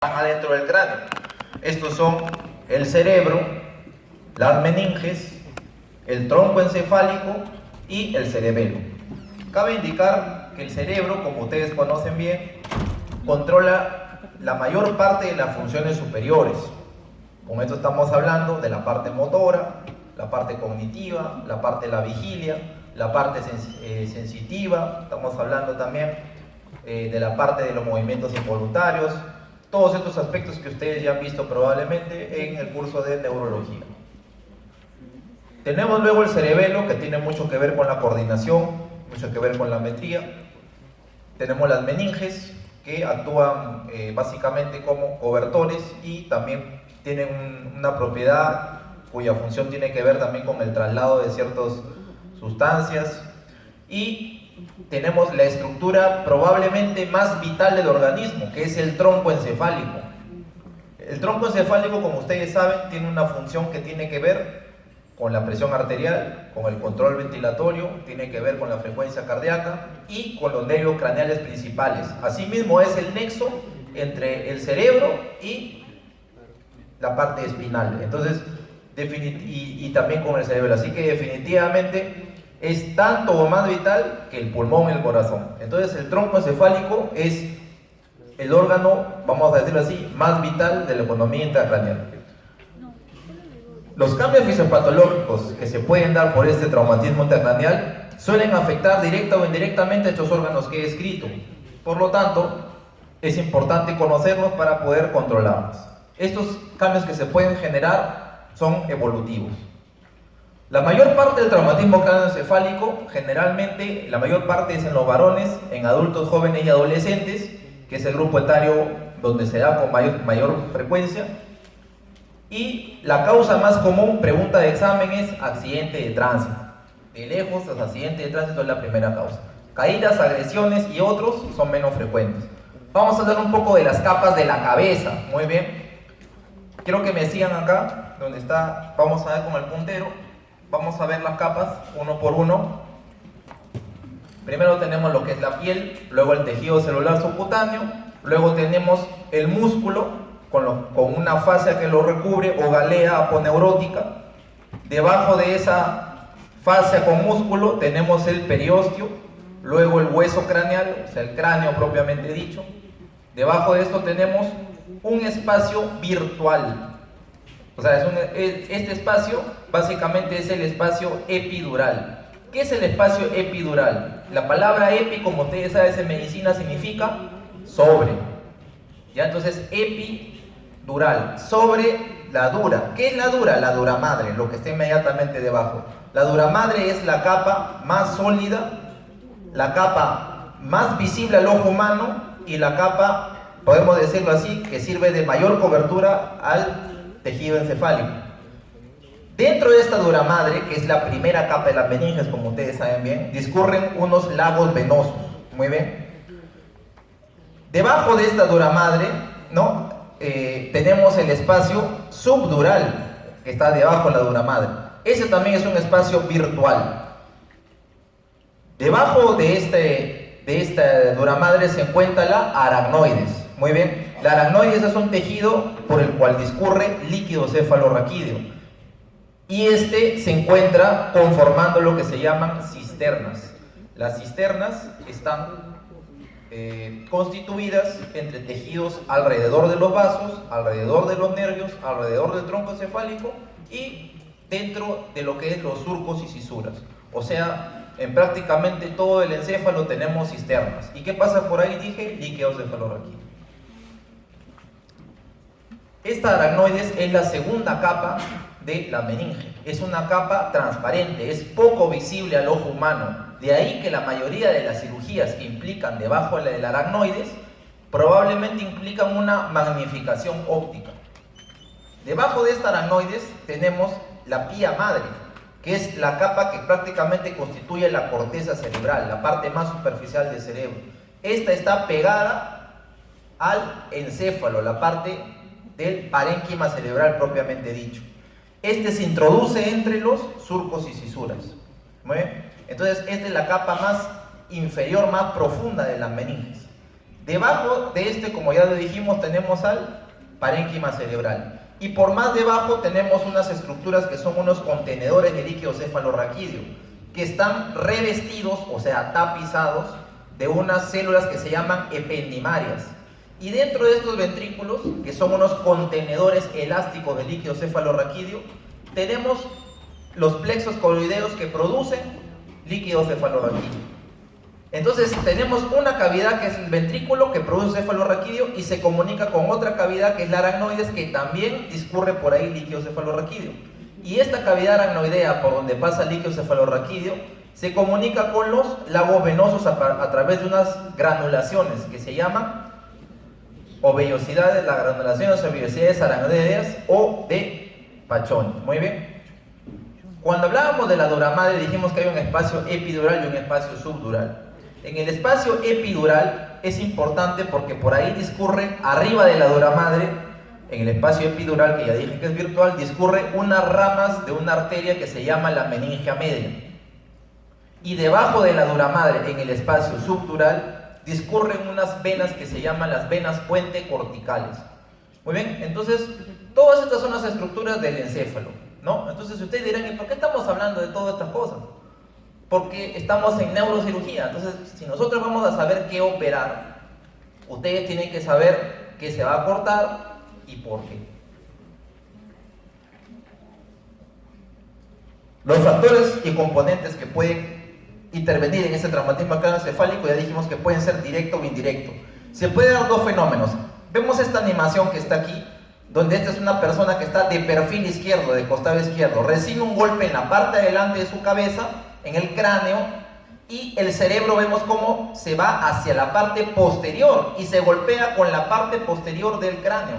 adentro del cráneo. Estos son el cerebro, las meninges, el tronco encefálico y el cerebelo. Cabe indicar que el cerebro, como ustedes conocen bien, controla la mayor parte de las funciones superiores. Con esto estamos hablando de la parte motora, la parte cognitiva, la parte de la vigilia, la parte sensitiva. Estamos hablando también de la parte de los movimientos involuntarios. Todos estos aspectos que ustedes ya han visto probablemente en el curso de neurología. Tenemos luego el cerebelo, que tiene mucho que ver con la coordinación, mucho que ver con la metría. Tenemos las meninges, que actúan básicamente como cobertores y también tienen una propiedad cuya función tiene que ver también con el traslado de ciertas sustancias. Y tenemos la estructura probablemente más vital del organismo, que es el tronco encefálico. El tronco encefálico, como ustedes saben, tiene una función que tiene que ver con la presión arterial, con el control ventilatorio, tiene que ver con la frecuencia cardíaca y con los nervios craneales principales. Asimismo, es el nexo entre el cerebro y la parte espinal. Entonces, y también con el cerebro. Así que definitivamente es tanto o más vital que el pulmón y el corazón. Entonces el tronco encefálico es el órgano, vamos a decirlo así, más vital de la economía intracraneal. Los cambios fisiopatológicos que se pueden dar por este traumatismo intracraneal suelen afectar directa o indirectamente a estos órganos que he escrito. Por lo tanto, es importante conocerlos para poder controlarlos. Estos cambios que se pueden generar son evolutivos. La mayor parte del traumatismo cráneoencefálico, generalmente, la mayor parte es en los varones, en adultos jóvenes y adolescentes, que es el grupo etario donde se da con mayor frecuencia. Y la causa más común, pregunta de examen, es accidente de tránsito. De lejos, los accidentes de tránsito es la primera causa. Caídas, agresiones y otros son menos frecuentes. Vamos a hablar un poco de las capas de la cabeza. Muy bien. Quiero que me sigan acá, donde está, vamos a ver con el puntero. Vamos a ver las capas uno por uno. Primero tenemos lo que es la piel, luego el tejido celular subcutáneo, luego tenemos el músculo con una fascia que lo recubre o galea aponeurótica. Debajo de esa fascia con músculo tenemos el periósteo, luego el hueso craneal, o sea el cráneo propiamente dicho. Debajo de esto tenemos un espacio virtual. O sea, este espacio básicamente es el espacio epidural. ¿Qué es el espacio epidural? La palabra epi, como ustedes saben, en medicina significa sobre. ¿Ya? Entonces, epidural, sobre la dura. ¿Qué es la dura? La dura madre, lo que está inmediatamente debajo. La dura madre es la capa más sólida, la capa más visible al ojo humano y la capa, podemos decirlo así, que sirve de mayor cobertura al tejido encefálico. Dentro de esta dura madre, que es la primera capa de las meninges, como ustedes saben bien, discurren unos lagos venosos. Muy bien. Debajo de esta dura madre, ¿no? Tenemos el espacio subdural, que está debajo de la dura madre. Ese también es un espacio virtual. Debajo de esta dura madre se encuentra la aracnoides. Muy bien. La aracnoides es un tejido por el cual discurre líquido cefalorraquídeo y este se encuentra conformando lo que se llaman cisternas. Las cisternas están constituidas entre tejidos alrededor de los vasos, alrededor de los nervios, alrededor del tronco encefálico y dentro de lo que es los surcos y cisuras. O sea, en prácticamente todo el encéfalo tenemos cisternas. ¿Y qué pasa por ahí? Dije líquido cefalorraquídeo. Esta aracnoides es la segunda capa de la meninge. Es una capa transparente, es poco visible al ojo humano. De ahí que la mayoría de las cirugías que implican debajo de la aracnoides probablemente implican una magnificación óptica. Debajo de esta aracnoides tenemos la pía madre, que es la capa que prácticamente constituye la corteza cerebral, la parte más superficial del cerebro. Esta está pegada al encéfalo, la parte del parénquima cerebral propiamente dicho. Este se introduce entre los surcos y cisuras. Muy bien. Entonces, esta es la capa más inferior, más profunda de las meninges. Debajo de este, como ya lo dijimos, tenemos al parénquima cerebral. Y por más debajo tenemos unas estructuras que son unos contenedores de líquido cefalorraquídeo, que están revestidos, o sea, tapizados, de unas células que se llaman ependimarias. Y dentro de estos ventrículos, que son unos contenedores elásticos de líquido cefalorraquídeo, tenemos los plexos coroideos que producen líquido cefalorraquídeo. Entonces tenemos una cavidad que es el ventrículo que produce cefalorraquídeo y se comunica con otra cavidad que es la aracnoides, que también discurre por ahí líquido cefalorraquídeo. Y esta cavidad aracnoidea por donde pasa el líquido cefalorraquídeo se comunica con los lagos venosos a través de unas granulaciones que se llaman ovellosidades, las granulaciones o ovellosidades aracnoideas o de Pachoni. Muy bien. Cuando hablábamos de la dura madre dijimos que hay un espacio epidural y un espacio subdural. En el espacio epidural es importante porque por ahí discurre, arriba de la dura madre, en el espacio epidural, que ya dije que es virtual, discurre unas ramas de una arteria que se llama la meningia media. Y debajo de la dura madre, en el espacio subdural, discurren unas venas que se llaman las venas puente corticales. Muy bien, entonces, todas estas son las estructuras del encéfalo, ¿no? Entonces ustedes dirán, ¿y por qué estamos hablando de todas estas cosas? Porque estamos en neurocirugía. Entonces, si nosotros vamos a saber qué operar, ustedes tienen que saber qué se va a cortar y por qué. Los factores y componentes que pueden intervenir en este traumatismo craneoencefálico ya dijimos que pueden ser directo o indirecto. Se pueden dar dos fenómenos. Vemos esta animación que está aquí, donde esta es una persona que está de perfil izquierdo, de costado izquierdo, recibe un golpe en la parte de delante de su cabeza, en el cráneo, y el cerebro vemos cómo se va hacia la parte posterior y se golpea con la parte posterior del cráneo.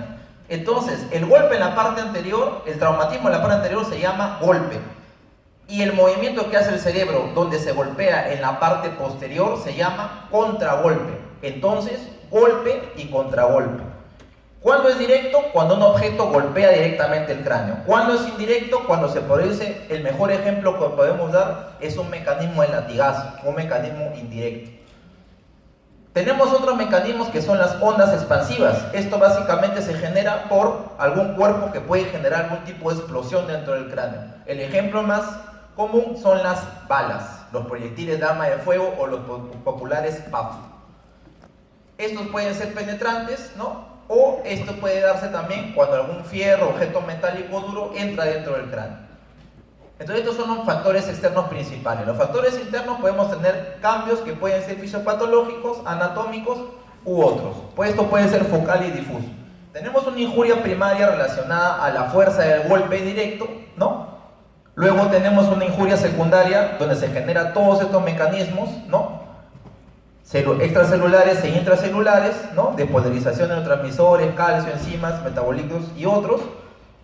Entonces, el golpe en la parte anterior, el traumatismo en la parte anterior se llama golpe. Y el movimiento que hace el cerebro donde se golpea en la parte posterior se llama contragolpe. Entonces, golpe y contragolpe. ¿Cuándo es directo? Cuando un objeto golpea directamente el cráneo. ¿Cuándo es indirecto? Cuando se produce, el mejor ejemplo que podemos dar es un mecanismo de latigazo, un mecanismo indirecto. Tenemos otros mecanismos que son las ondas expansivas. Esto básicamente se genera por algún cuerpo que puede generar algún tipo de explosión dentro del cráneo. El ejemplo más común son las balas, los proyectiles de arma de fuego o los populares PAF. Estos pueden ser penetrantes, ¿no? O esto puede darse también cuando algún fierro, objeto metálico duro entra dentro del cráneo. Entonces estos son los factores externos principales. Los factores internos podemos tener cambios que pueden ser fisiopatológicos, anatómicos u otros. Pues esto puede ser focal y difuso. Tenemos una injuria primaria relacionada a la fuerza del golpe directo, ¿no? Luego tenemos una injuria secundaria donde se generan todos estos mecanismos, ¿no? Extracelulares e intracelulares, ¿no? De polarización de neurotransmisores, calcio, enzimas, metabolitos y otros,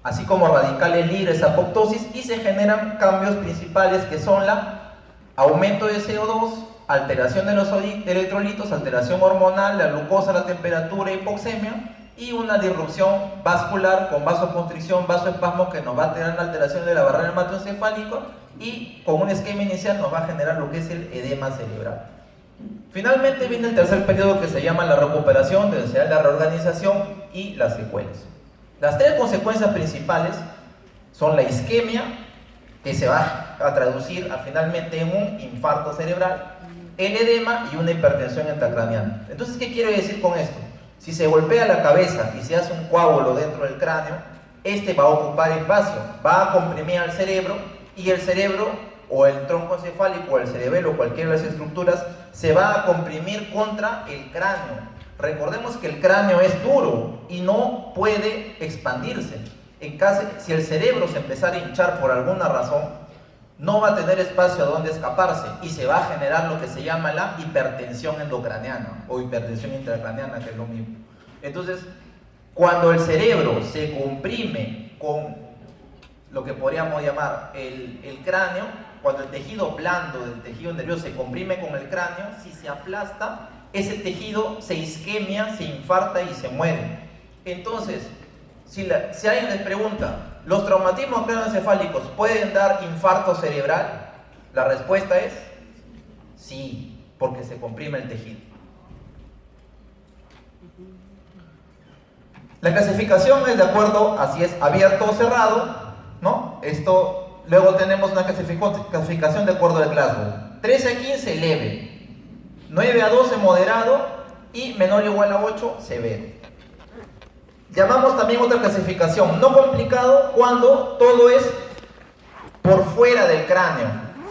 así como radicales libres, apoptosis, y se generan cambios principales que son la aumento de CO2, alteración de los electrolitos, alteración hormonal, la glucosa, la temperatura, hipoxemia, y una disrupción vascular con vasoconstricción, vasoespasmo, que nos va a tener la alteración de la barrera hematoencefálica y con un esquema inicial nos va a generar lo que es el edema cerebral. Finalmente viene el tercer periodo que se llama la recuperación, donde se da la reorganización y las secuelas. Las tres consecuencias principales son la isquemia, que se va a traducir finalmente en un infarto cerebral, el edema y una hipertensión intracraneal. Entonces, ¿qué quiero decir con esto? Si se golpea la cabeza y se hace un coágulo dentro del cráneo, este va a ocupar espacio, va a comprimir al cerebro, y el cerebro o el tronco encefálico o el cerebelo o cualquiera de las estructuras se va a comprimir contra el cráneo. Recordemos que el cráneo es duro y no puede expandirse. Si el cerebro se empezara a hinchar por alguna razón, no va a tener espacio a donde escaparse y se va a generar lo que se llama la hipertensión endocraniana o hipertensión intracraneana, que es lo mismo. Entonces, cuando el cerebro se comprime con lo que podríamos llamar el cráneo, cuando el tejido blando del tejido nervioso se comprime con el cráneo, si se aplasta, ese tejido se isquemia, se infarta y se muere. Entonces, si alguien les pregunta, ¿los traumatismos craneoencefálicos pueden dar infarto cerebral? La respuesta es sí, porque se comprime el tejido. La clasificación es de acuerdo a si es abierto o cerrado, ¿no? Luego tenemos una clasificación de acuerdo al Glasgow. 13 a 15, leve. 9 a 12, moderado. Y menor o igual a 8, severo. Llamamos también otra clasificación no complicado cuando todo es por fuera del cráneo,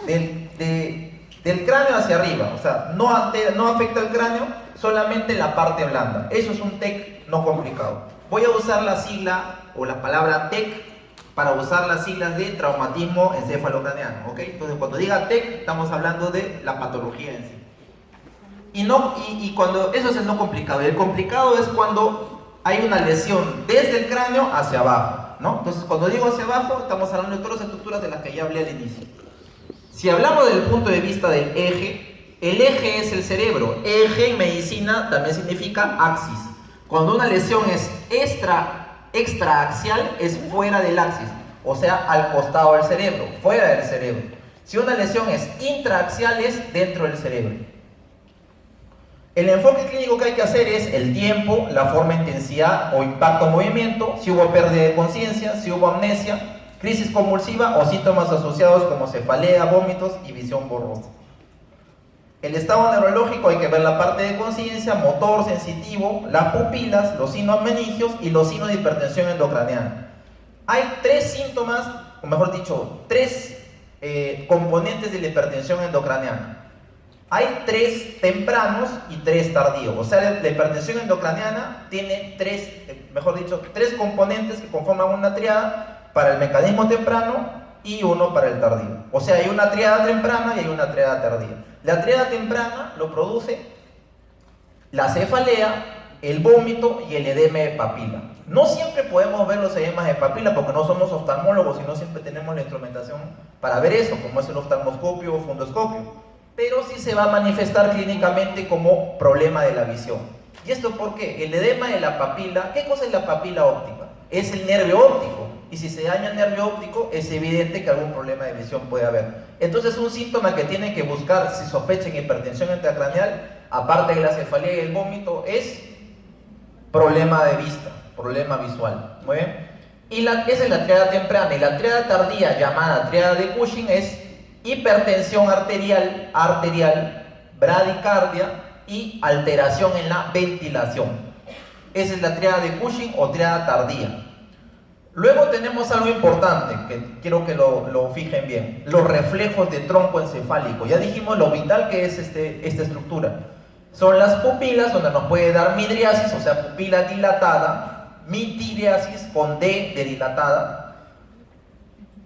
del cráneo hacia arriba, o sea, no afecta el cráneo, solamente la parte blanda. Eso es un TEC no complicado. Voy a usar la sigla o la palabra TEC para usar las siglas de traumatismo encefalocraneano, ¿ok? Entonces, cuando diga TEC, estamos hablando de la patología en sí. Y cuando eso es el no complicado. Y el complicado es cuando hay una lesión desde el cráneo hacia abajo, ¿no? Entonces, cuando digo hacia abajo, estamos hablando de todas las estructuras de las que ya hablé al inicio. Si hablamos desde el punto de vista del eje, el eje es el cerebro. Eje en medicina también significa axis. Cuando una lesión es extraaxial, es fuera del axis, o sea, al costado del cerebro, fuera del cerebro. Si una lesión es intraaxial, es dentro del cerebro. El enfoque clínico que hay que hacer es el tiempo, la forma, intensidad o impacto movimiento, si hubo pérdida de conciencia, si hubo amnesia, crisis convulsiva o síntomas asociados como cefalea, vómitos y visión borrosa. El estado neurológico, hay que ver la parte de conciencia, motor, sensitivo, las pupilas, los signos meningios y los signos de hipertensión endocraniana. Hay tres síntomas, o mejor dicho, tres componentes de la hipertensión endocraniana. Hay tres tempranos y tres tardíos. O sea, la hipertensión endocraniana tiene tres componentes que conforman una triada para el mecanismo temprano y uno para el tardío. O sea, hay una triada temprana y hay una triada tardía. La triada temprana lo produce la cefalea, el vómito y el edema de papila. No siempre podemos ver los edemas de papila porque no somos oftalmólogos y no siempre tenemos la instrumentación para ver eso, como es el oftalmoscopio o fundoscopio. Pero sí se va a manifestar clínicamente como problema de la visión. ¿Y esto por qué? El edema de la papila, ¿qué cosa es la papila óptica? Es el nervio óptico. Y si se daña el nervio óptico, es evidente que algún problema de visión puede haber. Entonces, un síntoma que tienen que buscar si sospechan hipertensión intracraneal, aparte de la cefalea y el vómito, es problema de vista, problema visual. Muy bien. Esa es la triada temprana. Y la triada tardía, llamada triada de Cushing, es hipertensión arterial, bradicardia y alteración en la ventilación. Esa es la triada de Cushing o triada tardía. Luego tenemos algo importante que quiero que lo fijen bien: los reflejos de tronco encefálico. Ya dijimos lo vital que es esta estructura. Son las pupilas, donde nos puede dar midriasis, o sea, pupila dilatada, mitidiasis con D de dilatada.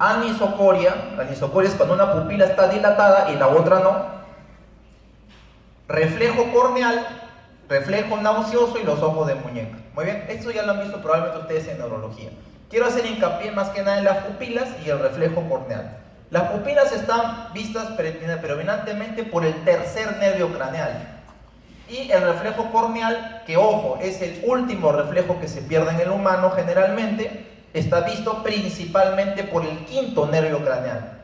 Anisocoria es cuando una pupila está dilatada y la otra no. Reflejo corneal, reflejo nauseoso y los ojos de muñeca. Muy bien, esto ya lo han visto probablemente ustedes en neurología. Quiero hacer hincapié más que nada en las pupilas y el reflejo corneal. Las pupilas están vistas predominantemente por el tercer nervio craneal. Y el reflejo corneal, que ojo, es el último reflejo que se pierde en el humano generalmente, está visto principalmente por el quinto nervio craneal.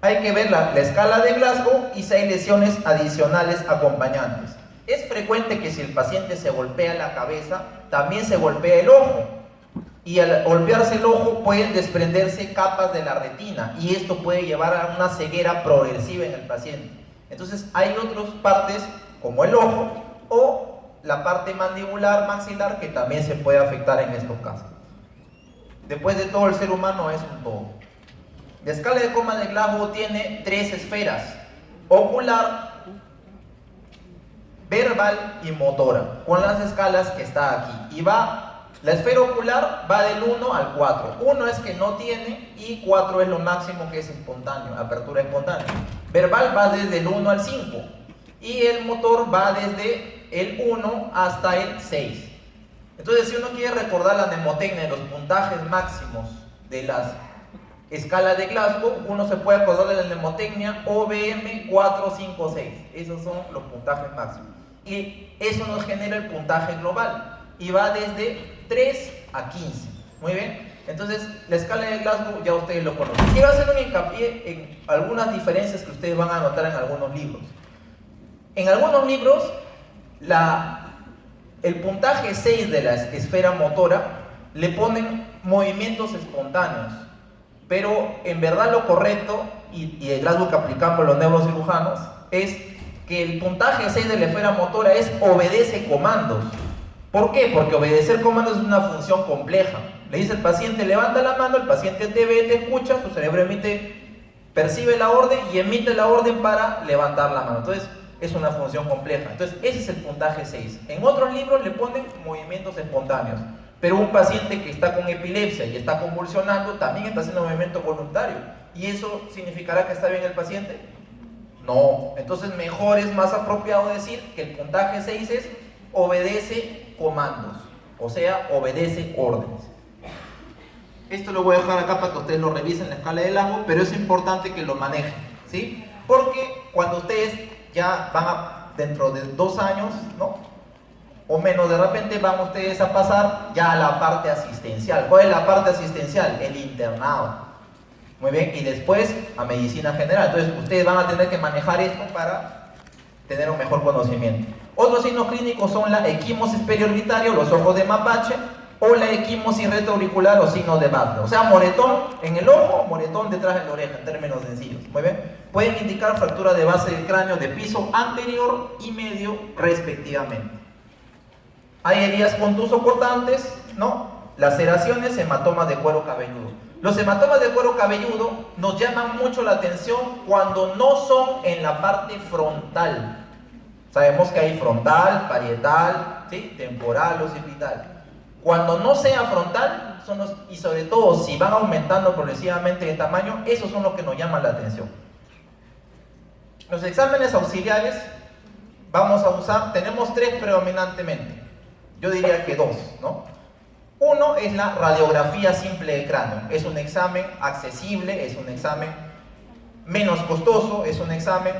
Hay que ver la escala de Glasgow y si hay lesiones adicionales acompañantes. Es frecuente que si el paciente se golpea la cabeza, también se golpea el ojo. Y al golpearse el ojo pueden desprenderse capas de la retina y esto puede llevar a una ceguera progresiva en el paciente. Entonces hay otras partes como el ojo o la parte mandibular, maxilar, que también se puede afectar en estos casos. Después de todo, el ser humano es un todo. La escala de coma de Glasgow tiene tres esferas: ocular, verbal y motora, con las escalas que está aquí. Y la esfera ocular va del 1 al 4. 1 es que no tiene y 4 es lo máximo que es espontáneo, apertura espontánea. Verbal va desde el 1 al 5 y el motor va desde el 1 hasta el 6. Entonces, si uno quiere recordar la mnemotecnia de los puntajes máximos de las escalas de Glasgow, uno se puede acordar de la mnemotecnia OBM 4, 5, 6. Esos son los puntajes máximos. Y eso nos genera el puntaje global. Y va desde 3 a 15. Muy bien. Entonces, la escala de Glasgow ya ustedes lo conocen. Quiero hacer un hincapié en algunas diferencias que ustedes van a notar en algunos libros. En algunos libros, la El puntaje 6 de la esfera motora le ponen movimientos espontáneos, pero en verdad lo correcto, y el rasgo que aplicamos los neurocirujanos, es que el puntaje 6 de la esfera motora es obedece comandos. ¿Por qué? Porque obedecer comandos es una función compleja. Le dice el paciente, levanta la mano, el paciente te ve, te escucha, su cerebro percibe la orden y emite la orden para levantar la mano. Entonces, es una función compleja. Entonces, ese es el puntaje 6. En otros libros le ponen movimientos espontáneos. Pero un paciente que está con epilepsia y está convulsionando también está haciendo movimiento voluntario. ¿Y eso significará que está bien el paciente? No. Entonces, mejor es más apropiado decir que el puntaje 6 es obedece comandos. O sea, obedece órdenes. Esto lo voy a dejar acá para que ustedes lo revisen en la escala de Lango, pero es importante que lo manejen, ¿sí? Porque cuando ustedes ya van dentro de 2 años, ¿no? O menos, de repente van ustedes a pasar ya a la parte asistencial. ¿Cuál es la parte asistencial? El internado. Muy bien, y después a medicina general. Entonces ustedes van a tener que manejar esto para tener un mejor conocimiento. Otros signos clínicos son la equimosis periorbitaria, los ojos de mapache, o la equimosis retroauricular o signo de Butler. O sea, moretón en el ojo, moretón detrás de la oreja, en términos sencillos. Muy bien. Pueden indicar fractura de base del cráneo de piso anterior y medio, respectivamente. Hay heridas contuso-cortantes, ¿no? Laceraciones, hematomas de cuero cabelludo. Los hematomas de cuero cabelludo nos llaman mucho la atención cuando no son en la parte frontal. Sabemos que hay frontal, parietal, ¿sí? Temporal, occipital. Cuando no sea frontal, y sobre todo si van aumentando progresivamente de tamaño, esos son los que nos llaman la atención. Los exámenes auxiliares vamos a usar, tenemos 3 predominantemente. Yo diría que 2, ¿no? Uno es la radiografía simple de cráneo. Es un examen accesible, es un examen menos costoso, es un examen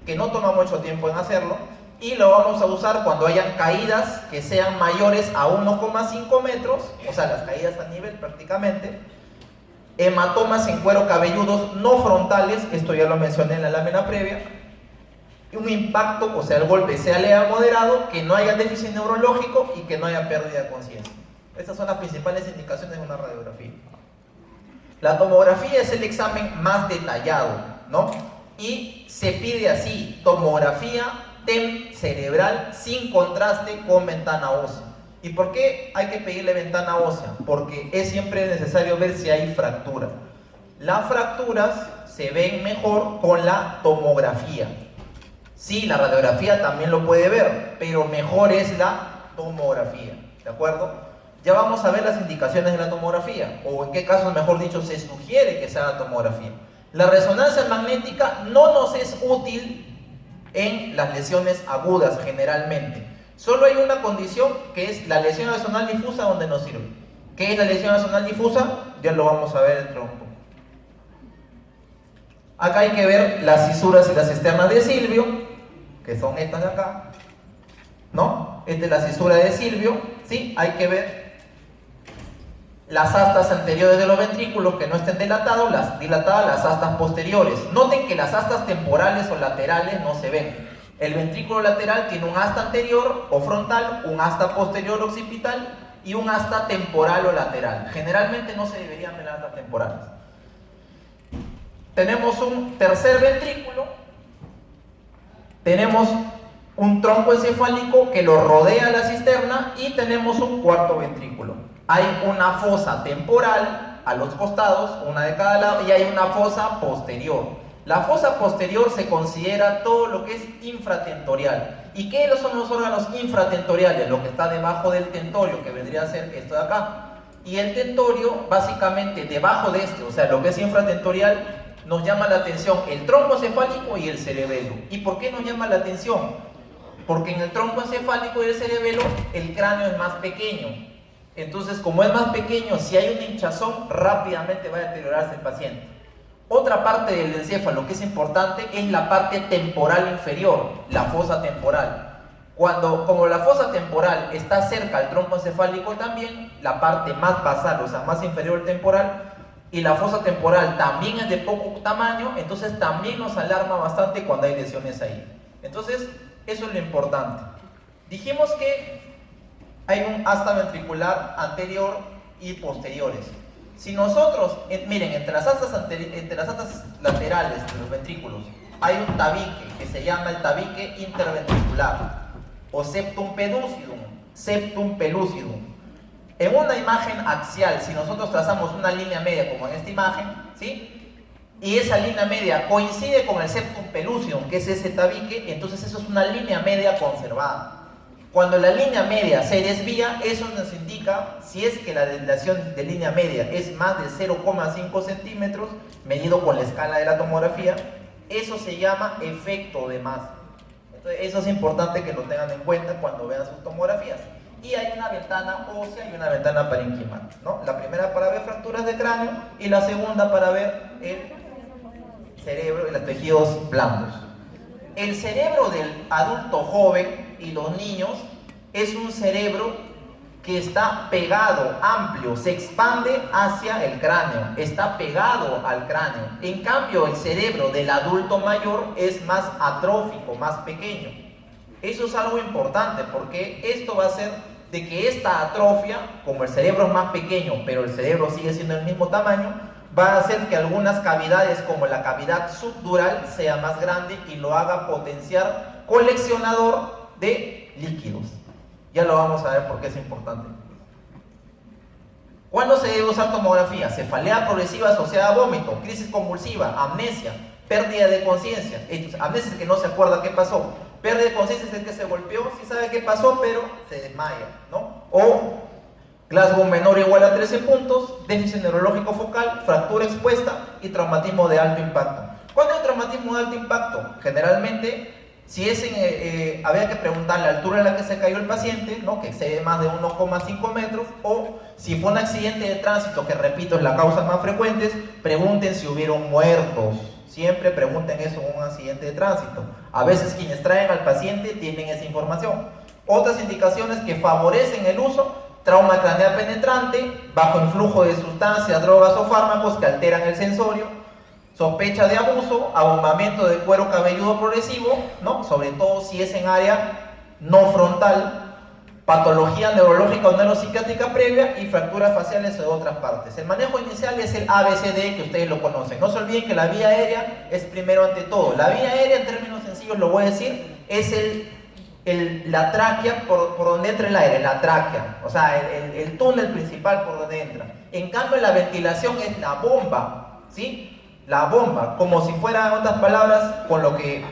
que no toma mucho tiempo en hacerlo. Y lo vamos a usar cuando hayan caídas que sean mayores a 1,5 metros, o sea, las caídas a nivel prácticamente, hematomas en cuero cabelludos no frontales, esto ya lo mencioné en la lámina previa, y un impacto, o sea, el golpe sea leve a moderado, que no haya déficit neurológico y que no haya pérdida de conciencia. Estas son las principales indicaciones de una radiografía. La tomografía es el examen más detallado, ¿no? Y se pide así, tomografía TEM cerebral sin contraste con ventana ósea. ¿Y por qué hay que pedirle ventana ósea? Porque es siempre necesario ver si hay fractura. Las fracturas se ven mejor con la tomografía. Sí, la radiografía también lo puede ver, pero mejor es la tomografía, ¿de acuerdo? Ya vamos a ver las indicaciones de la tomografía, o en qué casos, mejor dicho, se sugiere que sea la tomografía. La resonancia magnética no nos es útil en las lesiones agudas generalmente. Solo hay una condición que es la lesión axonal difusa donde nos sirve. ¿Qué es la lesión axonal difusa? Ya lo vamos a ver dentro de un poco. Acá hay que ver las cisuras y las externas de Silvio, que son estas de acá, ¿no? Esta es la cisura de Silvio, ¿sí? Hay que ver las astas anteriores de los ventrículos que no estén dilatadas, las astas posteriores. Noten que las astas temporales o laterales no se ven. El ventrículo lateral tiene un asta anterior o frontal, un asta posterior occipital y un asta temporal o lateral. Generalmente no se deberían ver astas temporales. Tenemos un tercer ventrículo, tenemos un tronco encefálico que lo rodea la cisterna y tenemos un cuarto ventrículo. Hay una fosa temporal a los costados, una de cada lado, y hay una fosa posterior. La fosa posterior se considera todo lo que es infratentorial. ¿Y qué son los órganos infratentoriales? Lo que está debajo del tentorio, que vendría a ser esto de acá. Y el tentorio, básicamente debajo de este, o sea, lo que es infratentorial, nos llama la atención el tronco encefálico y el cerebelo. ¿Y por qué nos llama la atención? Porque en el tronco encefálico y el cerebelo el cráneo es más pequeño. Entonces, como es más pequeño, si hay una hinchazón, rápidamente va a deteriorarse el paciente. Otra parte del encéfalo que es importante es la parte temporal inferior, la fosa temporal. Como la fosa temporal está cerca al tronco encefálico también, la parte más basal, o sea, más inferior al temporal, y la fosa temporal también es de poco tamaño, entonces también nos alarma bastante cuando hay lesiones ahí. Entonces, eso es lo importante. Dijimos que hay un asta ventricular anterior y posteriores. Si nosotros, miren, entre las astas laterales de los ventrículos hay un tabique que se llama el tabique interventricular o septum pellucidum, septum pellucidum. En una imagen axial, si nosotros trazamos una línea media como en esta imagen, ¿sí?, y esa línea media coincide con el septum pellucidum, que es ese tabique, entonces eso es una línea media conservada. Cuando la línea media se desvía, eso nos indica si es que la desviación de línea media es más de 0,5 centímetros, medido con la escala de la tomografía, eso se llama efecto de masa. Entonces, eso es importante que lo tengan en cuenta cuando vean sus tomografías. Y hay una ventana ósea y una ventana parenquimal, ¿no? La primera para ver fracturas de cráneo y la segunda para ver el cerebro y los tejidos blandos. El cerebro del adulto joven y los niños es un cerebro que está pegado, amplio, se expande hacia el cráneo, está pegado al cráneo. En cambio, el cerebro del adulto mayor es más atrófico, más pequeño. Eso es algo importante porque esto va a hacer de que esta atrofia, como el cerebro es más pequeño, pero el cerebro sigue siendo del mismo tamaño, va a hacer que algunas cavidades, como la cavidad subdural, sea más grande y lo haga potenciar coleccionador de líquidos. Ya lo vamos a ver por qué es importante. ¿Cuándo se debe usar tomografía? Cefalea progresiva asociada a vómito, crisis convulsiva, amnesia, pérdida de conciencia. Amnesia es que no se acuerda qué pasó. Pérdida de conciencia es el que se golpeó, sí sabe qué pasó, pero se desmaya, ¿no? O Glasgow menor o igual a 13 puntos, déficit neurológico focal, fractura expuesta y traumatismo de alto impacto. ¿Cuándo hay traumatismo de alto impacto? Generalmente, si es habría que preguntar la altura en la que se cayó el paciente, ¿no?, que excede más de 1,5 metros, o si fue un accidente de tránsito, que repito es la causa más frecuente, pregunten si hubieron muertos. Siempre pregunten eso en un accidente de tránsito. A veces quienes traen al paciente tienen esa información. Otras indicaciones que favorecen el uso: trauma craneal penetrante, bajo influjo de sustancias, drogas o fármacos que alteran el sensorio, sospecha de abuso, abombamiento de cuero cabelludo progresivo, ¿no?, sobre todo si es en área no frontal, patología neurológica o neuropsiquiátrica previa y fracturas faciales de otras partes. El manejo inicial es el ABCD, que ustedes lo conocen. No se olviden que la vía aérea es primero ante todo. La vía aérea, en términos sencillos lo voy a decir, es la tráquea por donde entra el aire, la tráquea, o sea, el túnel principal por donde entra. En cambio, la ventilación es la bomba, ¿sí? La bomba, como si fuera, en otras palabras, con lo que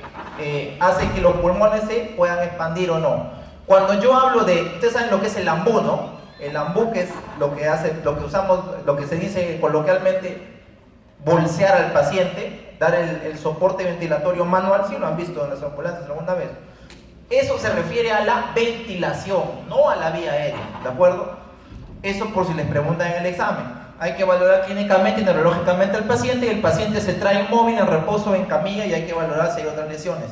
hace que los pulmones se puedan expandir o no. Cuando yo hablo de, ustedes saben lo que es el ambú, ¿no? El ambú, que es lo que hace, lo que usamos, lo que se dice coloquialmente, bolsear al paciente, dar el soporte ventilatorio manual, si lo han visto en las ambulancias alguna vez. Eso se refiere a la ventilación, no a la vía aérea, ¿de acuerdo? Eso por si les preguntan en el examen. Hay que valorar clínicamente y neurológicamente al paciente, y el paciente se trae inmóvil en reposo en camilla y hay que valorar si hay otras lesiones.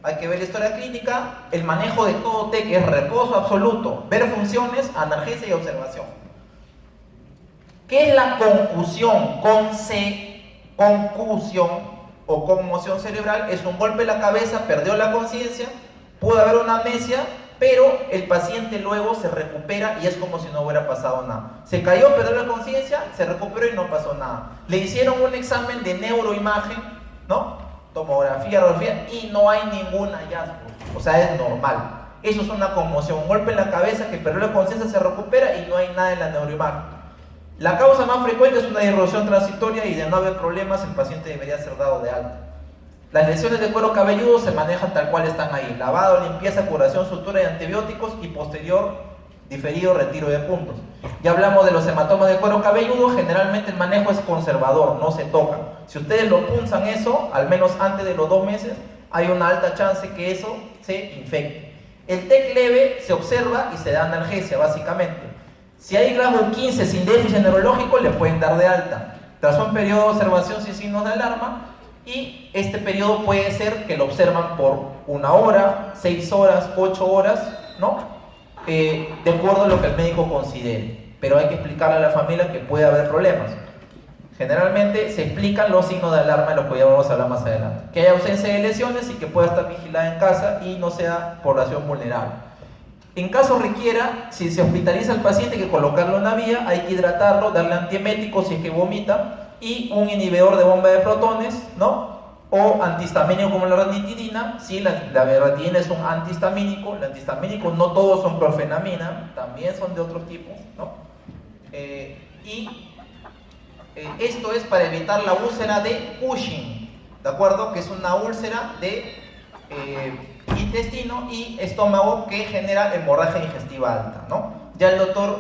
Hay que ver la historia clínica, el manejo de todo T, que es reposo absoluto, ver funciones, analgesia y observación. ¿Qué es la concusión? Con C, concusión o conmoción cerebral, es un golpe en la cabeza, perdió la conciencia, puede haber una amnesia, pero el paciente luego se recupera y es como si no hubiera pasado nada. Se cayó, perdió la conciencia, se recuperó y no pasó nada. Le hicieron un examen de neuroimagen, ¿no?, tomografía, radiografía, y no hay ningún hallazgo, o sea, es normal. Eso es una conmoción, un golpe en la cabeza, que perdió la conciencia, se recupera y no hay nada en la neuroimagen. La causa más frecuente es una irrosión transitoria y de no haber problemas el paciente debería ser dado de alta. Las lesiones de cuero cabelludo se manejan tal cual están ahí: lavado, limpieza, curación, sutura y antibióticos, y posterior diferido retiro de puntos. Ya hablamos de los hematomas de cuero cabelludo. Generalmente el manejo es conservador, no se toca. Si ustedes lo punzan eso, al menos antes de los 2 meses, hay una alta chance que eso se infecte. El TEC leve se observa y se da analgesia, básicamente. Si hay grado 15 sin déficit neurológico, le pueden dar de alta. Tras un periodo de observación sin signos de alarma, y este periodo puede ser que lo observan por 1 hora, 6 horas, 8 horas, ¿no?, de acuerdo a lo que el médico considere. Pero hay que explicarle a la familia que puede haber problemas. Generalmente se explican los signos de alarma, de lo que ya vamos a hablar más adelante. Que haya ausencia de lesiones y que pueda estar vigilada en casa y no sea población vulnerable. En caso requiera, si se hospitaliza al paciente, hay que colocarlo en la vía, hay que hidratarlo, darle antiemético si es que vomita, y un inhibidor de bomba de protones, ¿no? O antihistamínico como la ranitidina. Sí, la ranitidina es un antihistamínico. El antihistamínico no todos son clorfenamina, también son de otros tipos, ¿no? Esto es para evitar la úlcera de Cushing, ¿de acuerdo? Que es una úlcera de intestino y estómago que genera hemorragia digestiva alta, ¿no? Ya el doctor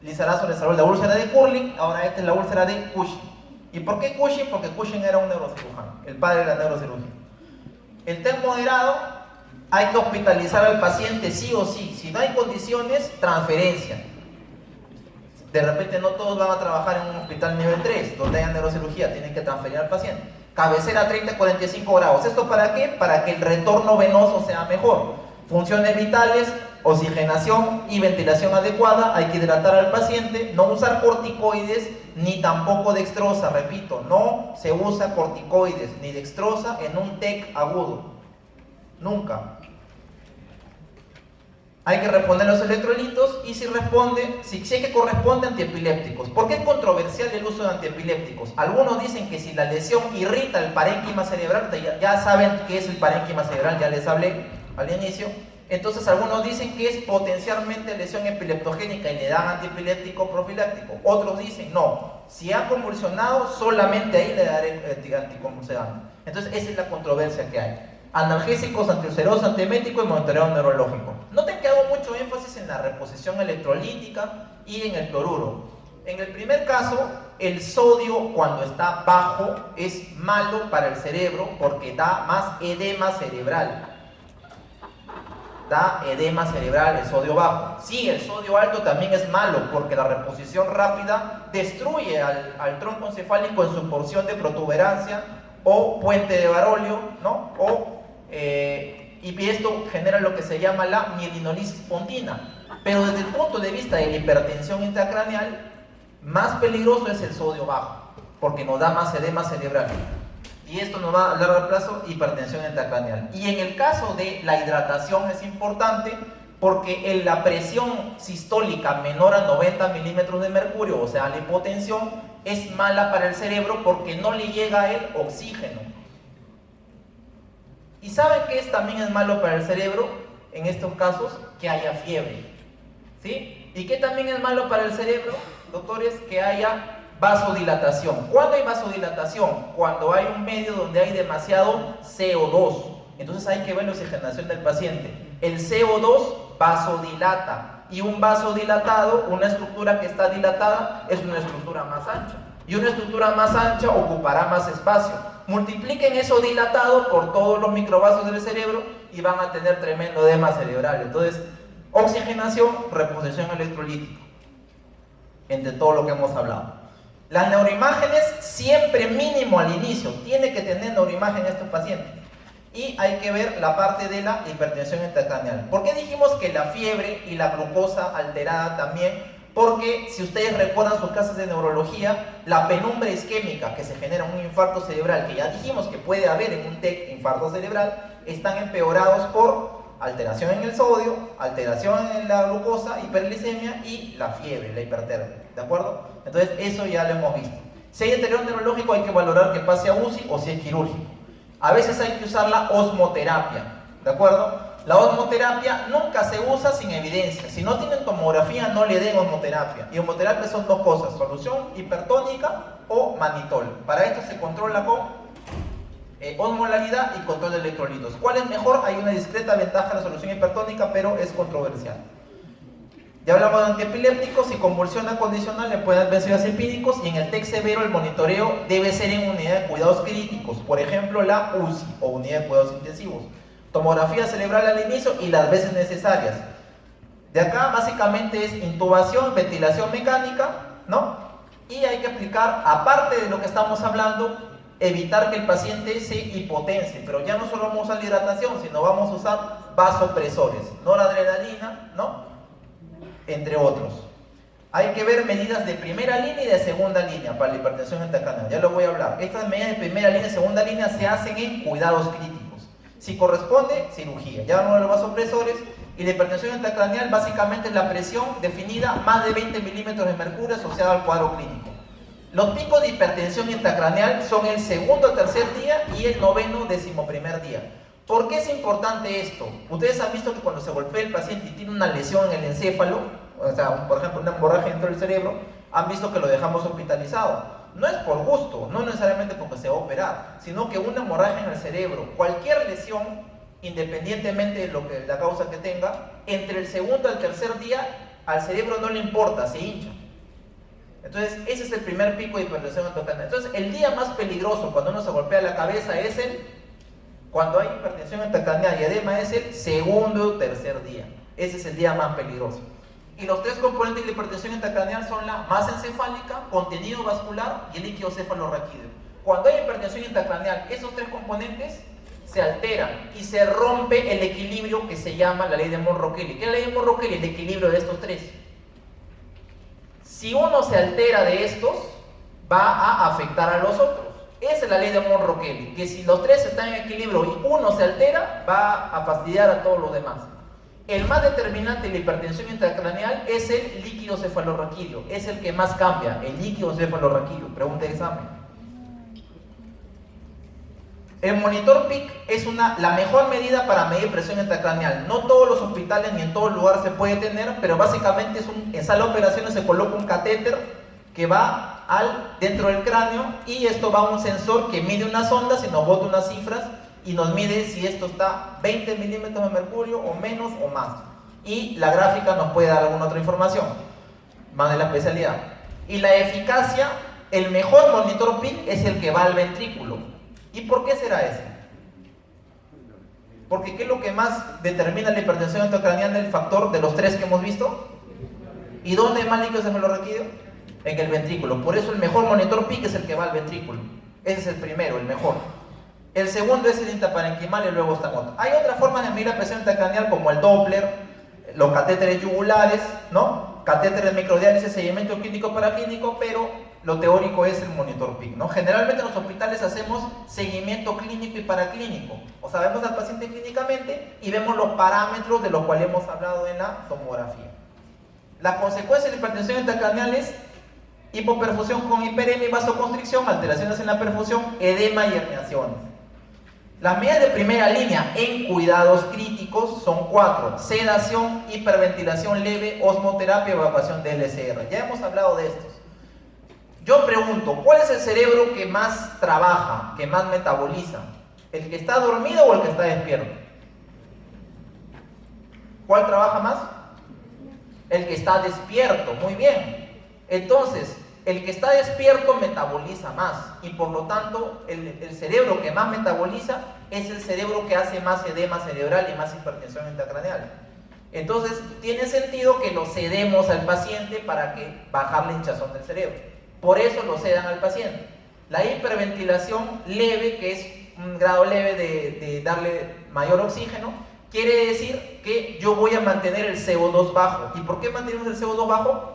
Lizarazo les habló de la úlcera de Curling, ahora esta es la úlcera de Cushing. ¿Y por qué Cushing? Porque Cushing era un neurocirujano, el padre era neurocirugía. El TEC moderado, hay que hospitalizar al paciente sí o sí. Si no hay condiciones, transferencia. De repente no todos van a trabajar en un hospital nivel 3, donde haya neurocirugía, tienen que transferir al paciente. Cabecera 30-45 grados. ¿Esto para qué? Para que el retorno venoso sea mejor. Funciones vitales, oxigenación y ventilación adecuada. Hay que hidratar al paciente, no usar corticoides ni tampoco dextrosa. Repito, no se usa corticoides ni dextrosa en un TEC agudo. Nunca. Hay que responder los electrolitos y si es que corresponde, antiepilépticos. ¿Por qué es controversial el uso de antiepilépticos? Algunos dicen que si la lesión irrita el parénquima cerebral, ya saben qué es el parénquima cerebral, ya les hablé al inicio. Entonces algunos dicen que es potencialmente lesión epileptogénica y le dan antiepiléptico profiláctico. Otros dicen no, si ha convulsionado solamente ahí le daré anticonvulsivante. Entonces esa es la controversia que hay. Analgésicos, antiulcerosos, antiemético y monitoreo neurológico. Noten que hago mucho énfasis en la reposición electrolítica y en el cloruro. En el primer caso, el sodio cuando está bajo es malo para el cerebro porque da más edema cerebral. Da edema cerebral el sodio bajo. Sí, el sodio alto también es malo porque la reposición rápida destruye al tronco encefálico en su porción de protuberancia o puente de Barolio, ¿no? Y esto genera lo que se llama la mielinolisis pontina. Pero desde el punto de vista de la hipertensión intracraneal, más peligroso es el sodio bajo, porque nos da más edema cerebral. Y esto nos va a largo plazo hipertensión intracraneal. Y en el caso de la hidratación es importante porque en la presión sistólica menor a 90 milímetros de mercurio, o sea la hipotensión, es mala para el cerebro porque no le llega a él oxígeno. ¿Y saben qué también es malo para el cerebro en estos casos? Que haya fiebre. ¿Sí? ¿Y qué también es malo para el cerebro, doctores? Que haya vasodilatación. ¿Cuándo hay vasodilatación? Cuando hay un medio donde hay demasiado CO2. Entonces hay que ver la oxigenación del paciente. El CO2 vasodilata. Y un vaso dilatado, una estructura que está dilatada, es una estructura más ancha. Y una estructura más ancha ocupará más espacio. Multipliquen eso dilatado por todos los microvasos del cerebro y van a tener tremendo edema cerebral. Entonces, oxigenación, reposición electrolítica. Entre todo lo que hemos hablado. Las neuroimágenes siempre mínimo al inicio. Tiene que tener neuroimagen estos pacientes. Y hay que ver la parte de la hipertensión intracraneal. ¿Por qué dijimos que la fiebre y la glucosa alterada también? Porque si ustedes recuerdan sus clases de neurología, la penumbra isquémica que se genera en un infarto cerebral, que ya dijimos que puede haber en un TEC, infarto cerebral, están empeorados por alteración en el sodio, alteración en la glucosa, hiperglicemia y la fiebre, la hipertermia. ¿De acuerdo? Entonces eso ya lo hemos visto. Si hay deterioro neurológico hay que valorar que pase a UCI o si es quirúrgico. A veces hay que usar la osmoterapia, ¿de acuerdo? La osmoterapia nunca se usa sin evidencia. Si no tienen tomografía, no le den osmoterapia. Y osmoterapia son dos cosas, solución hipertónica o manitol. Para esto se controla con osmolaridad y control de electrolitos. ¿Cuál es mejor? Hay una discreta ventaja en la solución hipertónica, pero es controversial. Ya hablamos de antiepilépticos, si convulsiona condicional le pueden dar benzodiazepínicos y en el TEC severo el monitoreo debe ser en unidad de cuidados críticos, por ejemplo la UCI o unidad de cuidados intensivos. Tomografía cerebral al inicio y las veces necesarias. De acá básicamente es intubación, ventilación mecánica, ¿no? Y hay que aplicar, aparte de lo que estamos hablando, evitar que el paciente se hipotense, pero ya no solo vamos a usar la hidratación, sino vamos a usar vasopresores, noradrenalina, ¿no? Entre otros. Hay que ver medidas de primera línea y de segunda línea para la hipertensión intracraneal, ya lo voy a hablar. Estas medidas de primera línea y segunda línea se hacen en cuidados críticos. Si corresponde, cirugía. Ya hablamos de los vasopresores Y la hipertensión intracraneal básicamente es la presión definida más de 20 milímetros de mercurio asociada al cuadro clínico. Los picos de hipertensión intracraneal son el segundo o tercer día y el noveno decimoprimer día. ¿Por qué es importante esto? Ustedes han visto que cuando se golpea el paciente y tiene una lesión en el encéfalo, o sea, por ejemplo, una hemorragia dentro del cerebro, han visto que lo dejamos hospitalizado. No es por gusto, no necesariamente porque se va a operar, sino que una hemorragia en el cerebro, cualquier lesión, independientemente de la causa que tenga, entre el segundo y el tercer día, al cerebro no le importa, se hincha. Entonces, ese es el primer pico de hipertensión intracraneal. Entonces, el día más peligroso cuando uno se golpea la cabeza es cuando hay hipertensión intracraneal y edema, es el segundo o tercer día. Ese es el día más peligroso. Y los tres componentes de la hipertensión intracraneal son la masa encefálica, contenido vascular y el líquido cefalorraquídeo. Cuando hay hipertensión intracraneal, esos tres componentes se alteran y se rompe el equilibrio que se llama la ley de Monro-Kelly. ¿Qué es la ley de Monro-Kelly? El equilibrio de estos tres. Si uno se altera de estos, va a afectar a los otros. Esa es la ley de Monro-Kelly, que si los tres están en equilibrio y uno se altera, va a fastidiar a todos los demás. El más determinante de la hipertensión intracraneal es el líquido cefalorraquídeo, es el que más cambia, el líquido cefalorraquídeo. Pregunta de examen. El monitor PIC es la mejor medida para medir presión intracraneal. No todos los hospitales ni en todo lugar se puede tener, pero básicamente en sala de operaciones se coloca un catéter que va dentro del cráneo y esto va a un sensor que mide unas ondas y nos bota unas cifras y nos mide si esto está 20 milímetros de mercurio o menos o más. Y la gráfica nos puede dar alguna otra información, más de la especialidad. Y la eficacia, el mejor monitor PIC es el que va al ventrículo. ¿Y por qué será eso? Porque ¿qué es lo que más determina la hipertensión intracraneal del factor de los tres que hemos visto? ¿Y dónde hay más líquido cefalorraquídeo? En el ventrículo. Por eso el mejor monitor PIC es el que va al ventrículo. Ese es el primero, el mejor. El segundo es el intraparenquimal y luego están otros. Hay otras formas de medir la presión intracraneal como el Doppler, los catéteres yugulares, ¿no? Catéteres microdiálisis, seguimiento clínico paraclínico, pero lo teórico es el monitor PIC, ¿no? Generalmente en los hospitales hacemos seguimiento clínico y paraclínico. O sea, vemos al paciente clínicamente y vemos los parámetros de los cuales hemos hablado en la tomografía. Las consecuencias de la hipertensión intracraneal es hipoperfusión con hiperemia y vasoconstricción, alteraciones en la perfusión, edema y herniaciones. Las medidas de primera línea en cuidados críticos son 4: sedación, hiperventilación leve, osmoterapia, evacuación de LCR. Ya hemos hablado de estos. Yo pregunto, ¿cuál es el cerebro que más trabaja, que más metaboliza? ¿El que está dormido o el que está despierto? ¿Cuál trabaja más? El que está despierto, muy bien. Entonces, el que está despierto metaboliza más y por lo tanto el cerebro que más metaboliza es el cerebro que hace más edema cerebral y más hipertensión intracraneal. Entonces, tiene sentido que lo cedemos al paciente para bajar la hinchazón del cerebro. Por eso lo sedan al paciente. La hiperventilación leve, que es un grado leve de darle mayor oxígeno, quiere decir que yo voy a mantener el CO2 bajo. ¿Y por qué mantenemos el CO2 bajo?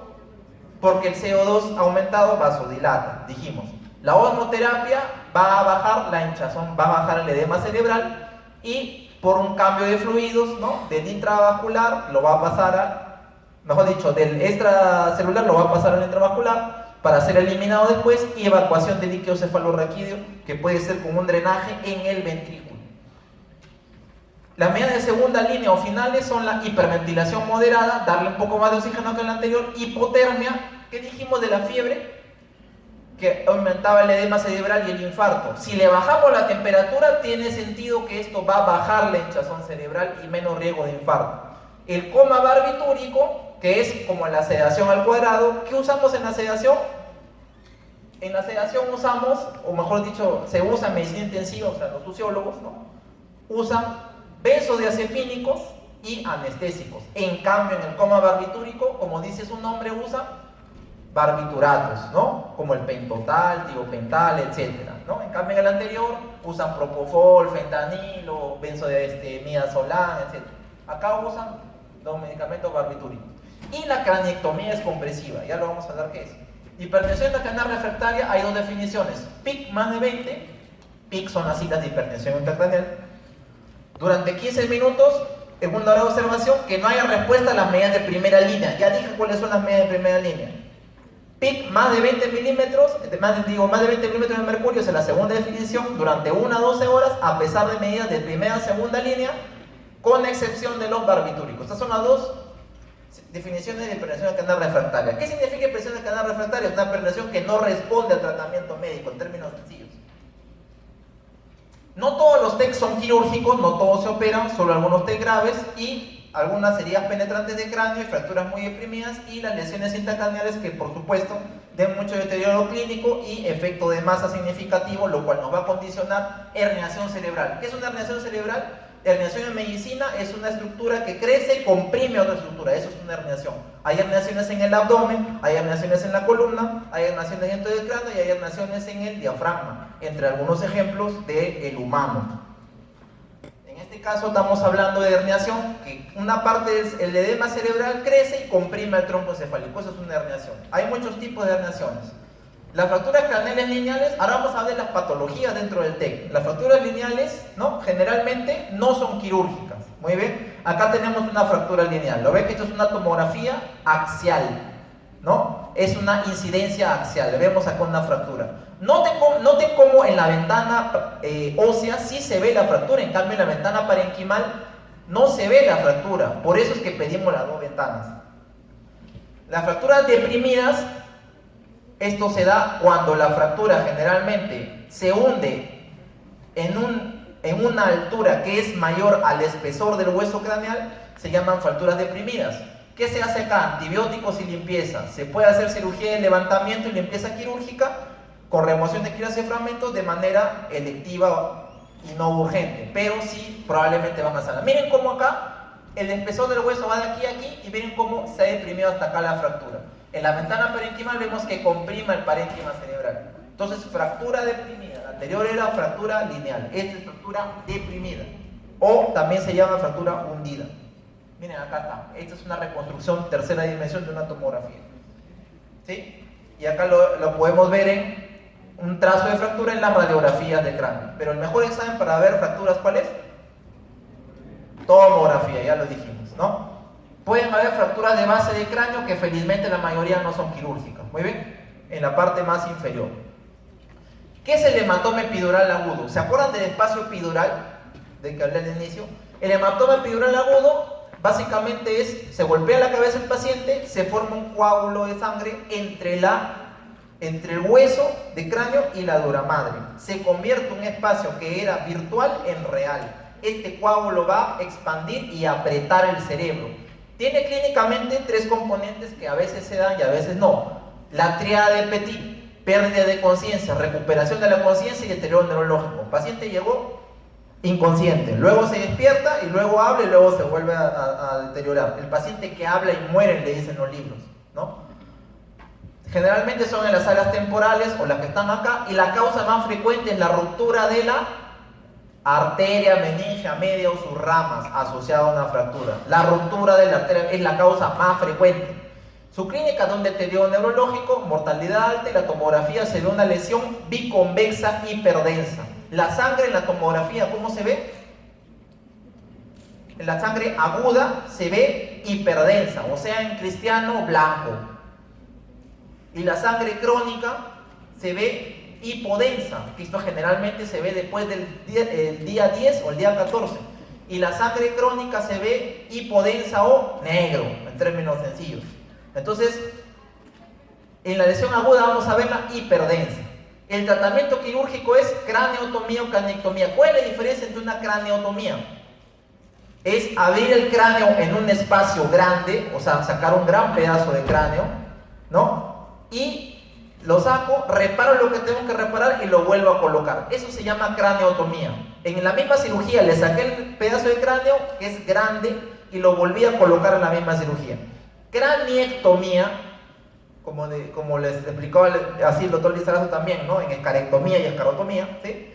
Porque el CO2 aumentado vasodilata, dijimos. La osmoterapia va a bajar la hinchazón, va a bajar el edema cerebral y por un cambio de fluidos, ¿no? Del intravascular lo va a pasar mejor dicho, del extracelular lo va a pasar al intravascular para ser eliminado después, y evacuación de líquido cefalorraquídeo, que puede ser con un drenaje en el ventrículo. Las medidas de segunda línea o finales son la hiperventilación moderada, darle un poco más de oxígeno que la anterior, hipotermia, que dijimos de la fiebre, que aumentaba el edema cerebral y el infarto. Si le bajamos la temperatura, tiene sentido que esto va a bajar la hinchazón cerebral y menos riesgo de infarto. El coma barbitúrico, que es como la sedación al cuadrado. ¿Qué usamos en la sedación? En la sedación usamos, o mejor dicho, se usa en medicina intensiva, o sea, los fisiólogos, ¿no? Usan benzodiazepínicos y anestésicos. En cambio, en el coma barbitúrico, como dice su nombre, usa barbituratos, ¿no? Como el pentotal, tiopental, etc., ¿no? En cambio, en el anterior usan propofol, fentanilo, midazolam, etc. Acá usan los medicamentos barbitúricos. Y la craniectomía es compresiva, ya lo vamos a hablar qué es. Hipertensión intracraneal refractaria, hay dos definiciones: PIC más de 20, PIC son las siglas de hipertensión intracraneal. Durante 15 minutos Segunda observación, que no haya respuesta a las medidas de primera línea. Ya dije cuáles son las medidas de primera línea. PIC más de 20 milímetros, más de 20 milímetros de mercurio es la segunda definición durante 1 a 12 horas, a pesar de medidas de primera y segunda línea, con excepción de los barbitúricos. Estas son las dos definiciones de hipertensión del canal refractaria. ¿Qué significa hipertensión del canal refractaria? Es una hipertensión que no responde al tratamiento médico, en términos sencillos. No todos los TEC son quirúrgicos, no todos se operan, solo algunos TEC graves y algunas heridas penetrantes de cráneo y fracturas muy deprimidas y las lesiones intracraneales que por supuesto den mucho deterioro clínico y efecto de masa significativo, lo cual nos va a condicionar herniación cerebral. ¿Qué es una herniación cerebral? Herniación en medicina es una estructura que crece y comprime otra estructura, eso es una herniación. Hay herniaciones en el abdomen, hay herniaciones en la columna, hay herniaciones dentro del cráneo y hay herniaciones en el diafragma, entre algunos ejemplos del humano. En este caso estamos hablando de herniación, que una parte es el edema cerebral crece y comprime el tronco encefálico, eso es una herniación. Hay muchos tipos de herniaciones. Las fracturas craneales lineales, ahora vamos a ver las patologías dentro del TEC. Las fracturas lineales, ¿no?, generalmente no son quirúrgicas. Muy bien, acá tenemos una fractura lineal. ¿Lo ven? Esto es una tomografía axial, ¿no? Es una incidencia axial. Le vemos acá una fractura. Noten cómo en la ventana ósea sí se ve la fractura, en cambio en la ventana parenquimal no se ve la fractura. Por eso es que pedimos las dos ventanas. Las fracturas deprimidas, esto se da cuando la fractura generalmente se hunde en una altura que es mayor al espesor del hueso craneal, se llaman fracturas deprimidas. ¿Qué se hace acá? Antibióticos y limpieza. Se puede hacer cirugía de levantamiento y limpieza quirúrgica con remoción de quilas y fragmentos de manera electiva y no urgente, pero sí probablemente van a sanar. Miren cómo acá el espesor del hueso va de aquí a aquí y miren cómo se ha deprimido hasta acá la fractura. En la ventana parenquimal vemos que comprima el parénquima cerebral. Entonces, fractura deprimida. La anterior era fractura lineal. Esta es fractura deprimida. O también se llama fractura hundida. Miren, acá está. Esta es una reconstrucción tercera dimensión de una tomografía. ¿Sí? Y acá lo podemos ver en un trazo de fractura en las radiografías de cráneo. Pero el mejor examen para ver fracturas, ¿cuál es? Tomografía, ya lo dijimos, ¿no? Pueden haber fracturas de base de cráneo que felizmente la mayoría no son quirúrgicas. Muy bien, en la parte más inferior. ¿Qué es el hematoma epidural agudo? ¿Se acuerdan del espacio epidural del que hablé al inicio? El hematoma epidural agudo básicamente se golpea la cabeza del paciente, se forma un coágulo de sangre entre el hueso de cráneo y la dura madre. Se convierte un espacio que era virtual en real. Este coágulo va a expandir y apretar el cerebro. Tiene clínicamente tres componentes que a veces se dan y a veces no. La tríada de Petit, pérdida de conciencia, recuperación de la conciencia y deterioro neurológico. El paciente llegó inconsciente, luego se despierta y luego habla y luego se vuelve a deteriorar. El paciente que habla y muere, le dicen los libros, ¿no? Generalmente son en las áreas temporales o las que están acá, y la causa más frecuente es la ruptura de la arteria meningia media o sus ramas asociada a una fractura. La ruptura de la arteria es la causa más frecuente. Su clínica es un deterioro neurológico, mortalidad alta, y la tomografía se ve una lesión biconvexa hiperdensa. La sangre en la tomografía, ¿cómo se ve? En la sangre aguda se ve hiperdensa, o sea, en cristiano blanco. Y la sangre crónica se ve hipodensa, que esto generalmente se ve después del día 10 o el día 14. Y la sangre crónica se ve hipodensa o negro, en términos sencillos. Entonces, en la lesión aguda vamos a ver la hiperdensa. El tratamiento quirúrgico es craneotomía o cranectomía. ¿Cuál es la diferencia entre una craneotomía? Es abrir el cráneo en un espacio grande, o sea, sacar un gran pedazo de cráneo, ¿no? Y lo saco, reparo lo que tengo que reparar y lo vuelvo a colocar. Eso se llama craneotomía. En la misma cirugía le saqué el pedazo de cráneo, que es grande, y lo volví a colocar en la misma cirugía. Craniectomía, como les explicó así el doctor Lizarazo también, ¿no? En escarectomía y escarotomía, ¿sí?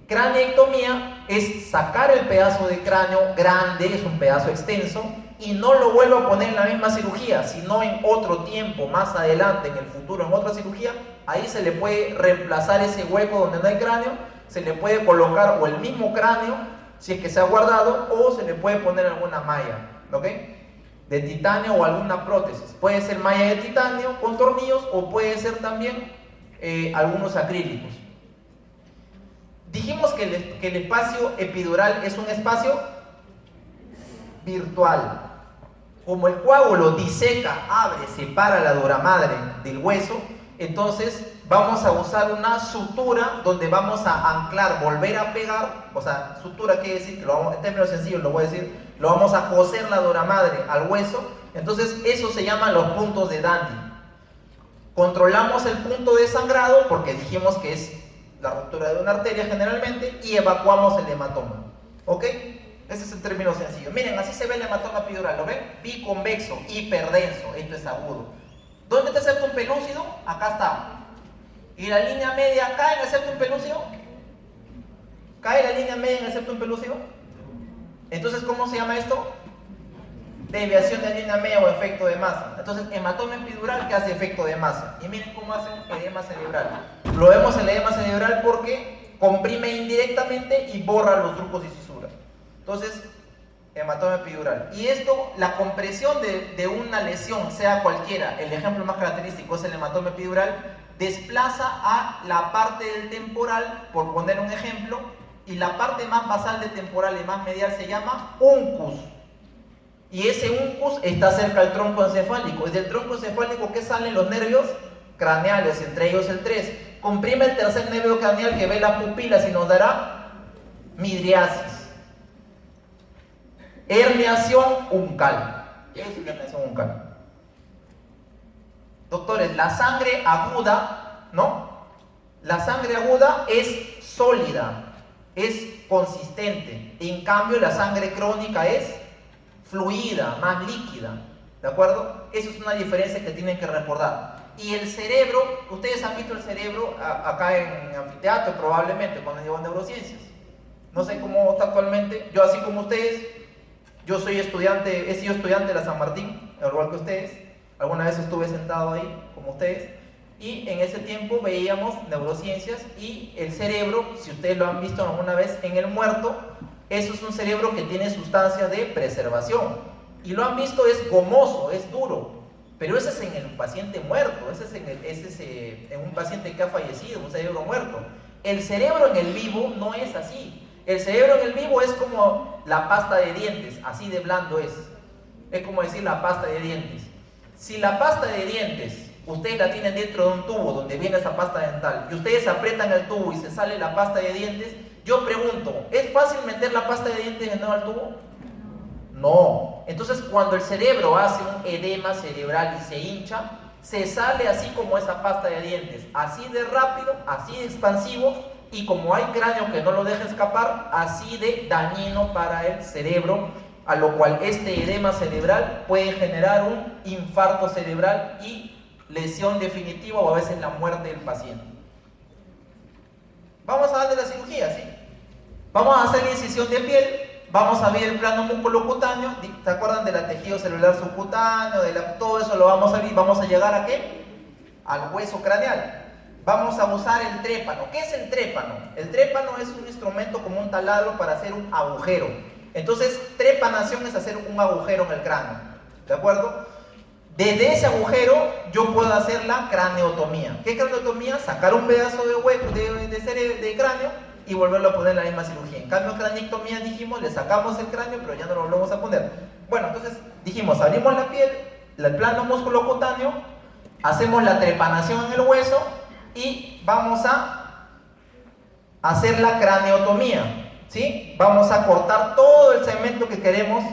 Craniectomía es sacar el pedazo de cráneo grande, es un pedazo extenso, y no lo vuelvo a poner en la misma cirugía, sino en otro tiempo, más adelante, en el futuro, en otra cirugía. Ahí se le puede reemplazar ese hueco donde no hay cráneo, se le puede colocar o el mismo cráneo si es que se ha guardado, o se le puede poner alguna malla, ¿ok? De titanio o alguna prótesis. Puede ser malla de titanio con tornillos o puede ser también algunos acrílicos. Dijimos que el espacio epidural es un espacio virtual. Como el coágulo diseca, abre, separa la dura madre del hueso, entonces vamos a usar una sutura donde vamos a anclar, volver a pegar, o sea, sutura quiere decir que en términos sencillos lo voy a decir, lo vamos a coser la dura madre al hueso, entonces eso se llaman los puntos de Dandy. Controlamos el punto de sangrado porque dijimos que es la ruptura de una arteria generalmente y evacuamos el hematoma, ¿ok? Ese es el término sencillo. Miren, así se ve el hematoma epidural, ¿lo ven? Biconvexo, hiperdenso, esto es agudo. ¿Dónde está el septum pelúcido? Acá está. ¿Y la línea media cae en el septum pelúcido? ¿Cae la línea media en el septum pelúcido? Entonces, ¿cómo se llama esto? Desviación de línea media o efecto de masa. Entonces, hematoma epidural que hace efecto de masa. Y miren cómo hace un edema cerebral. Lo vemos el edema cerebral porque comprime indirectamente y borra los surcos y fisuras. Entonces, hematoma epidural. Y esto, la compresión de una lesión, sea cualquiera, el ejemplo más característico es el hematoma epidural, desplaza a la parte del temporal, por poner un ejemplo, y la parte más basal del temporal y más medial se llama uncus. Y ese uncus está cerca del tronco encefálico. Y del tronco encefálico, ¿qué salen? Los nervios craneales, entre ellos el 3. Comprime el tercer nervio craneal que ve las pupilas y nos dará midriasis. Herniación uncal. ¿Qué es la herniación uncal? Doctores, la sangre aguda, ¿no? La sangre aguda es sólida, es consistente. En cambio, la sangre crónica es fluida, más líquida. ¿De acuerdo? Eso es una diferencia que tienen que recordar. Y el cerebro, ustedes han visto el cerebro acá en anfiteatro probablemente cuando llevan neurociencias. No sé cómo está actualmente. Yo, así como ustedes, yo soy estudiante, he sido estudiante de la San Martín, al igual que ustedes. Alguna vez estuve sentado ahí, como ustedes. Y en ese tiempo veíamos neurociencias y el cerebro, si ustedes lo han visto alguna vez en el muerto, eso es un cerebro que tiene sustancias de preservación. Y lo han visto, es gomoso, es duro. Pero ese es en el paciente muerto, ese es en un paciente que ha fallecido, un cerebro muerto. El cerebro en el vivo no es así. El cerebro en el vivo es como la pasta de dientes, así de blando es. Es como decir la pasta de dientes. Si la pasta de dientes, ustedes la tienen dentro de un tubo donde viene esa pasta dental, y ustedes aprietan el tubo y se sale la pasta de dientes, yo pregunto, ¿es fácil meter la pasta de dientes de nuevo al tubo? No. Entonces, cuando el cerebro hace un edema cerebral y se hincha, se sale así como esa pasta de dientes, así de rápido, así de expansivo, y como hay cráneo que no lo deja escapar, así de dañino para el cerebro, a lo cual este edema cerebral puede generar un infarto cerebral y lesión definitiva o a veces la muerte del paciente. Vamos a darle la cirugía, ¿sí? Vamos a hacer la incisión de piel, vamos a ver el plano musculocutáneo, ¿se acuerdan del tejido celular subcutáneo? Todo eso lo vamos a ver, vamos a llegar ¿a qué? Al hueso craneal. Vamos a usar el trépano. ¿Qué es el trépano? El trépano es un instrumento como un taladro para hacer un agujero. Entonces, trepanación es hacer un agujero en el cráneo, ¿de acuerdo? Desde ese agujero yo puedo hacer la craneotomía. ¿Qué craneotomía? Sacar un pedazo de hueco de cráneo y volverlo a poner en la misma cirugía. En cambio, craneectomía dijimos, le sacamos el cráneo, pero ya no lo volvemos a poner. Bueno, entonces dijimos, abrimos la piel, el plano musculocutáneo, hacemos la trepanación en el hueso y vamos a hacer la craneotomía, ¿sí? Vamos a cortar todo el segmento que queremos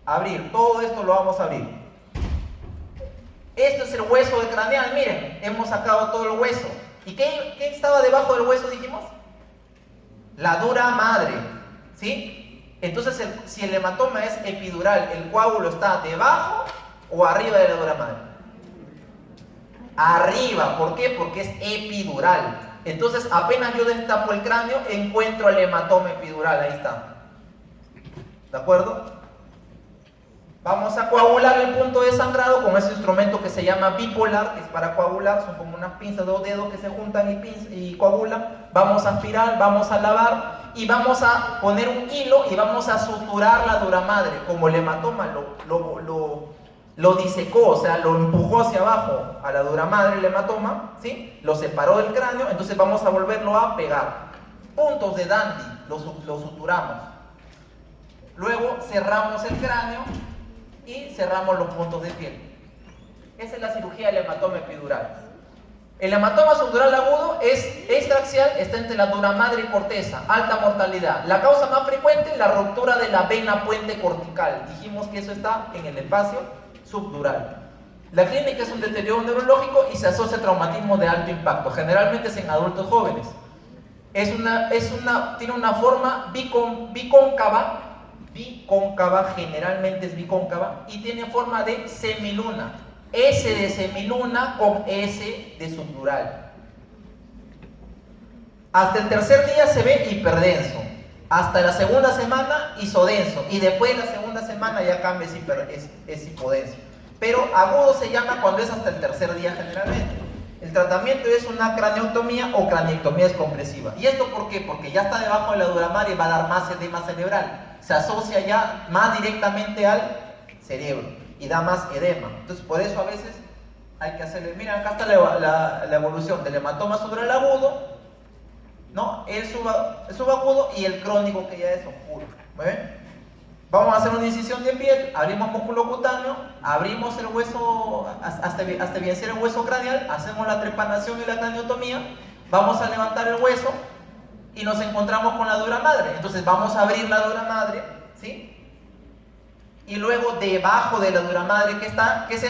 abrir. Todo esto lo vamos a abrir. Esto es el hueso de craneal, miren, hemos sacado todo el hueso. ¿Y qué estaba debajo del hueso, dijimos? La dura madre, ¿sí? Entonces, si el hematoma es epidural, ¿el coágulo está debajo o arriba de la dura madre? Arriba, ¿por qué? Porque es epidural. Entonces, apenas yo destapo el cráneo, encuentro el hematoma epidural, ahí está. ¿De acuerdo? Vamos a coagular el punto de sangrado con ese instrumento que se llama bipolar, que es para coagular, son como unas pinzas, 2 dedos que se juntan y coagulan. Vamos a aspirar, vamos a lavar y vamos a poner un hilo y vamos a suturar la dura madre. Como el hematoma lo disecó, o sea, lo empujó hacia abajo a la dura madre el hematoma, ¿sí? Lo separó del cráneo, entonces vamos a volverlo a pegar. Puntos de Dandy, lo suturamos. Luego cerramos el cráneo y cerramos los puntos de piel. Esa es la cirugía del hematoma epidural. El hematoma subdural agudo es extraaxial, está entre la dura madre y corteza, alta mortalidad. La causa más frecuente es la ruptura de la vena puente cortical. Dijimos que eso está en el espacio subdural. La clínica es un deterioro neurológico y se asocia a traumatismo de alto impacto. Generalmente es en adultos jóvenes. Tiene una forma bicóncava, generalmente es bicóncava, y tiene forma de semiluna. S de semiluna con S de subdural. Hasta el tercer día se ve hiperdenso. Hasta la segunda semana isodenso. Y después de la segunda semana ya cambia, es hipodenso. Pero agudo se llama cuando es hasta el tercer día generalmente. El tratamiento es una craneotomía o craneectomía descompresiva. ¿Y esto por qué? Porque ya está debajo de la dura madre y va a dar más edema cerebral. Se asocia ya más directamente al cerebro y da más edema. Entonces por eso a veces hay que hacerle, mira, acá está la evolución del hematoma subdural agudo, ¿no? El subagudo y el crónico, que ya es oscuro. ¿Muy bien? Vamos a hacer una incisión de piel, abrimos músculo cutáneo, abrimos el hueso hasta vencer el hueso craneal, hacemos la trepanación y la craneotomía, vamos a levantar el hueso y nos encontramos con la dura madre. Entonces vamos a abrir la dura madre, ¿sí? Y luego debajo de la dura madre que es